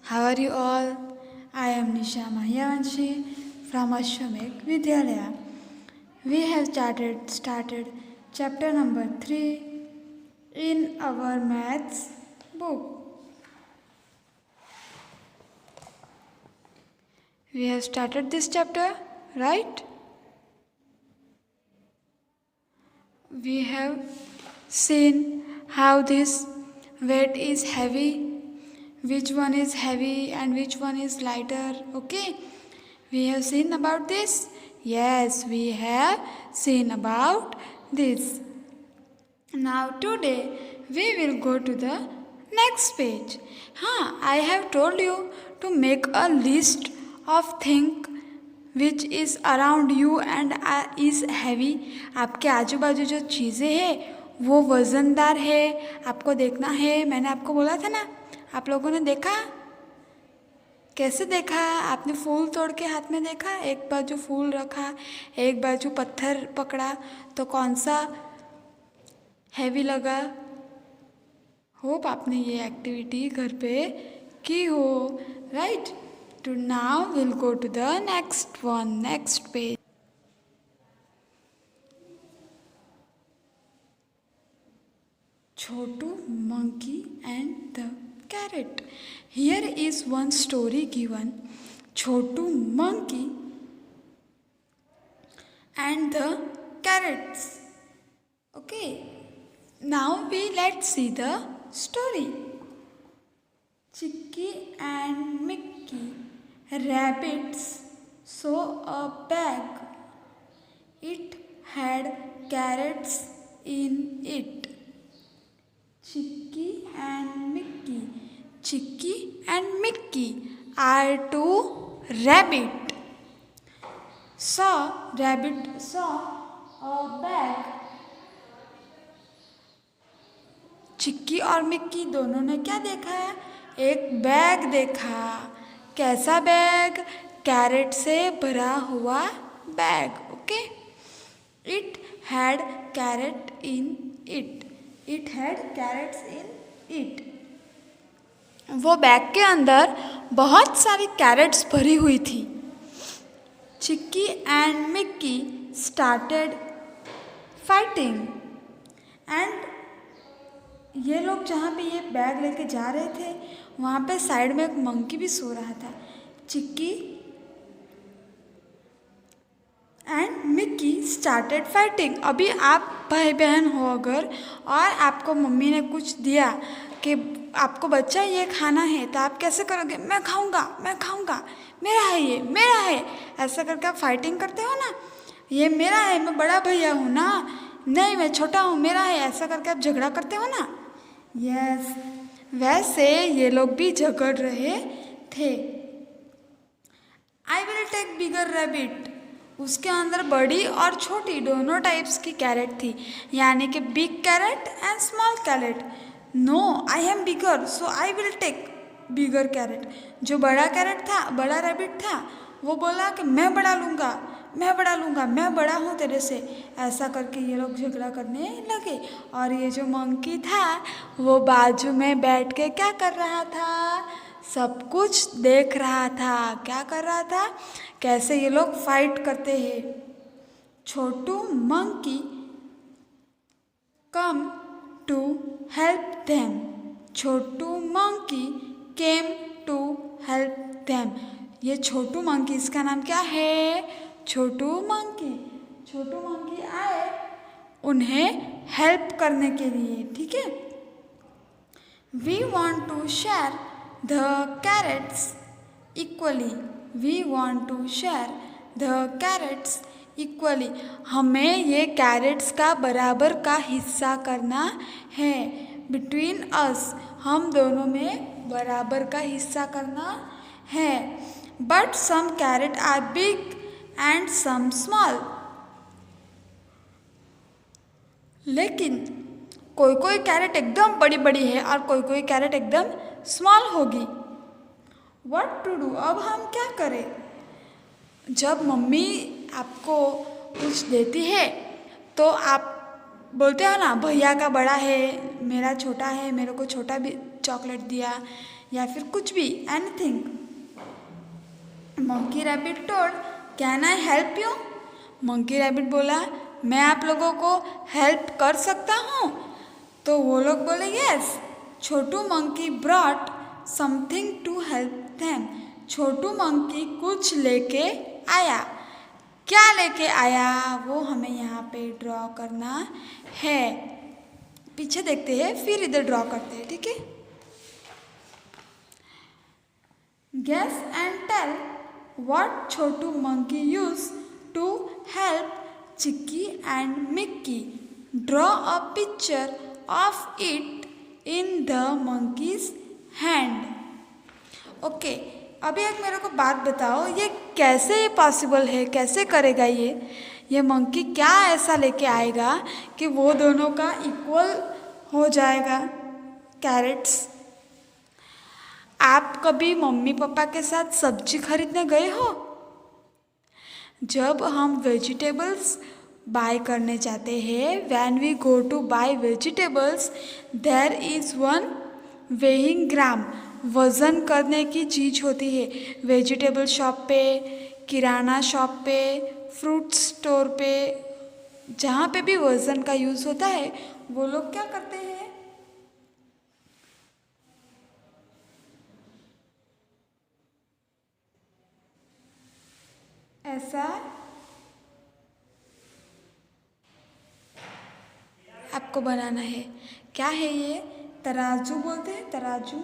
How are you all? I am Nisha Mahyavanshi from Ashwamekh Vidyalaya. We have started chapter number 3 in our maths book. We have started this chapter, right? We have seen how this weight is heavy, which one is heavy and which one is lighter. Okay, we have seen about this. Yes, we have seen about this. Now today we will go to the next page. I have told you to make a list of things which is around you and is heavy. आपके आजू बाजू जो चीज़ें हैं वो वज़नदार है, आपको देखना है. मैंने आपको बोला था ना, आप लोगों ने देखा? कैसे देखा? आपने फूल तोड़ के हाथ में देखा, एक बाजू फूल रखा, एक बाजू पत्थर पकड़ा, तो कौन सा हैवी लगा? होप आपने ये एक्टिविटी घर पे की हो, राइट? तो now will go to the next page. Chotu monkey and the carrot. Here is one story given. Chotu monkey and the carrots. Okay. Now let's see the story. Chicky and Mickey, rabbits, saw a bag. It had carrots in it. Chicky and Mickey are two rabbit. Rabbit saw a bag. चिक्की और Mickey दोनों ने क्या देखा है? एक bag देखा. कैसा bag? Carat से भरा हुआ bag. Okay. It had carrot in it. It had carrots in it. वो बैग के अंदर बहुत सारी कैरेट्स भरी हुई थी. Chikki and Mikki started fighting. And ये लोग जहाँ पे ये बैग लेके जा रहे थे वहाँ पे साइड में एक मंकी भी सो रहा था. चिक्की एंड मिक्की स्टार्टेड फाइटिंग. अभी आप भाई बहन हो अगर और आपको मम्मी ने कुछ दिया कि आपको बच्चा ये खाना है, तो आप कैसे करोगे? मैं खाऊंगा, मेरा है, ये मेरा है. ऐसा करके आप फाइटिंग करते हो ना. ये मेरा है, मैं बड़ा भैया हूँ ना. नहीं, मैं छोटा हूँ, मेरा है. ऐसा करके आप झगड़ा करते हो ना. यस, वैसे ये लोग भी झगड़ रहे थे. I will take bigger rabbit. उसके अंदर बड़ी और छोटी दोनों टाइप्स की कैरेट थी, यानी कि big carrot and small carrot. No, I am bigger, so I will take bigger carrot. जो बड़ा कैरेट था, बड़ा रैबिट था, वो बोला कि मैं बड़ा लूँगा, मैं बड़ा हूँ तेरे से. ऐसा करके ये लोग झगड़ा करने लगे. और ये जो मंकी था वो बाजू में बैठ के क्या कर रहा था? सब कुछ देख रहा था. क्या कर रहा था? कैसे ये लोग फाइट करते हैं. Chhotu monkey come to help them. Chhotu monkey came to help them. ये छोटू मंकी, इसका नाम क्या है? छोटू मंकी आए उन्हें हेल्प करने के लिए. ठीक है. We want to share the carrots equally. हमें ये कैरेट्स का बराबर का हिस्सा करना है. बिटवीन अस, हम दोनों में बराबर का हिस्सा करना है. But some carrot are big and some small. लेकिन कोई कैरेट एकदम बड़ी है और कोई कैरेट एकदम स्मॉल होगी. What to do? अब हम क्या करें? जब मम्मी आपको कुछ देती है तो आप बोलते हो ना, भैया का बड़ा है, मेरा छोटा है, मेरे को छोटा भी चॉकलेट दिया, या फिर कुछ भी, anything. Monkey rabbit told, can I help you? Monkey rabbit बोला, मैं आप लोगों को हेल्प कर सकता हूँ? तो वो लोग बोले yes. Chotu monkey brought something to help them. Chhotu monkey कुछ लेके आया। क्या लेके आया वो हमें यहाँ पे ड्रॉ करना है। पीछे देखते हैं फिर इधर ड्रॉ करते हैं, ठीक है। Guess and tell what Chotu monkey use to help Chikki and Mikki. Draw a picture of it in the monkey's hand. Okay, अभी एक मेरे को बात बताओ, ये कैसे पॉसिबल है, कैसे करेगा ये मंकी क्या ऐसा लेके आएगा कि वो दोनों का इक्वल हो जाएगा कैरेट्स। आप कभी मम्मी पापा के साथ सब्जी खरीदने गए हो? जब हम वेजिटेबल्स बाय करने जाते हैं, when we go to buy vegetables, there is one weighing gram. वज़न करने की चीज़ होती है वेजिटेबल शॉप पे, किराना शॉप पे, फ्रूट स्टोर पे, जहाँ पे भी वज़न का यूज़ होता है वो लोग क्या करते हैं, ऐसा आपको बनाना है। क्या है ये? तराजू बोलते हैं, तराजू।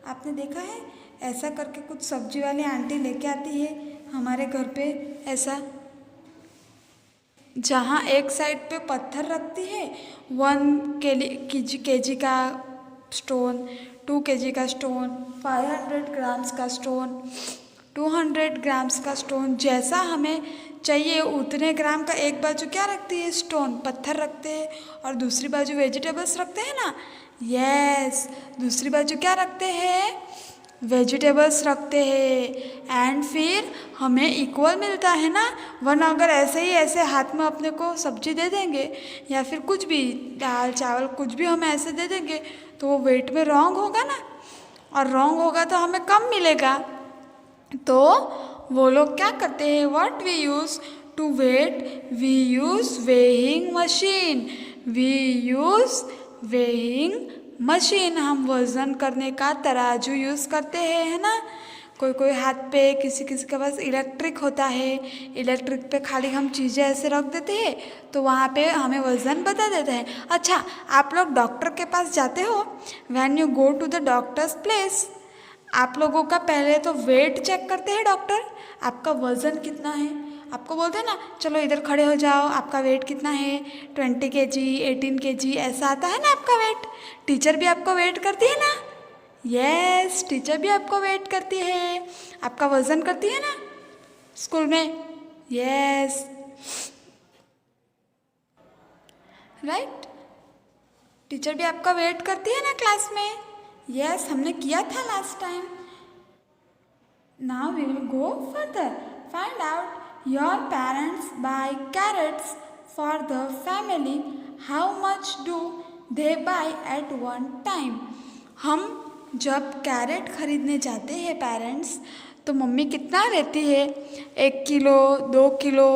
आपने देखा है ऐसा करके कुछ सब्जी वाली आंटी लेके आती है हमारे घर पे, ऐसा जहाँ एक साइड पे पत्थर रखती है, 1 केजी का स्टोन, 2 केजी का स्टोन, 500 ग्राम्स का स्टोन, 200 ग्राम्स का स्टोन, जैसा हमें चाहिए उतने ग्राम का एक बाजू क्या रखती है, स्टोन पत्थर रखते हैं, और दूसरी बाजू वेजिटेबल्स रखते हैं ना। यस, दूसरी बाजू क्या रखते हैं, वेजिटेबल्स रखते हैं। एंड फिर हमें इक्वल मिलता है ना, वरना अगर ऐसे ही ऐसे हाथ में अपने को सब्जी दे देंगे या फिर कुछ भी दाल चावल कुछ भी हमें ऐसे दे देंगे तो वो वेट में रॉन्ग होगा ना, और रॉन्ग होगा तो हमें कम मिलेगा। तो वो लोग क्या करते हैं, what we use to weight, we use weighing machine, we use weighing machine. हम वज़न करने का तराजू यूज़ करते हैं, है ना। कोई कोई हाथ पे, किसी किसी के पास इलेक्ट्रिक होता है, इलेक्ट्रिक पे खाली हम चीज़ें ऐसे रख देते हैं तो वहाँ पे हमें वज़न बता देता है। अच्छा, आप लोग डॉक्टर के पास जाते हो, when you go to the doctor's place, आप लोगों का पहले तो वेट चेक करते हैं डॉक्टर, आपका वज़न कितना है। आपको बोलते हैं ना, चलो इधर खड़े हो जाओ, आपका वेट कितना है, 20 केजी, 18 केजी, ऐसा आता है ना आपका वेट। टीचर भी आपको वेट करती है ना। यस, टीचर भी आपको वेट करती है, आपका वज़न करती है ना स्कूल में। यस, राइट, टीचर भी आपका वेट करती है ना क्लास में। यस, हमने किया था last time. Now we will go further, find out your parents buy carrots for the family, how much do they buy at one time. हम जब कैरेट खरीदने जाते हैं पेरेंट्स, तो मम्मी कितना लेती है, 1 किलो, 2 किलो,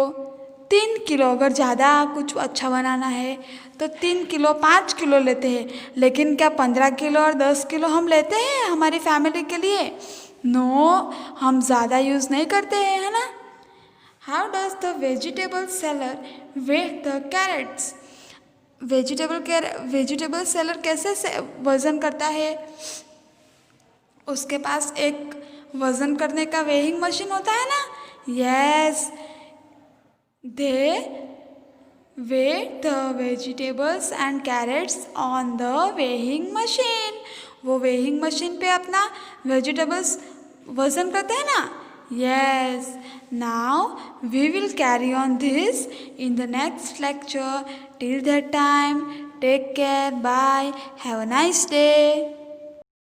3 किलो, अगर ज़्यादा कुछ अच्छा बनाना है तो 3 किलो, 5 किलो लेते हैं। लेकिन क्या 15 किलो और 10 किलो हम लेते हैं हमारी फैमिली के लिए? नो, हम ज़्यादा यूज़ नहीं करते हैं, है ना। How does the vegetable seller weight the carrots. Vegetable seller कैसे वज़न करता है? उसके पास एक वज़न करने का वेइंग मशीन होता है ना। Yes, they weigh the vegetables and carrots on the weighing machine. वो weighing machine पे अपना vegetables वज़न करते हैं ना। Yes, now we will carry on this in the next lecture. Till that time, take care, bye, have a nice day.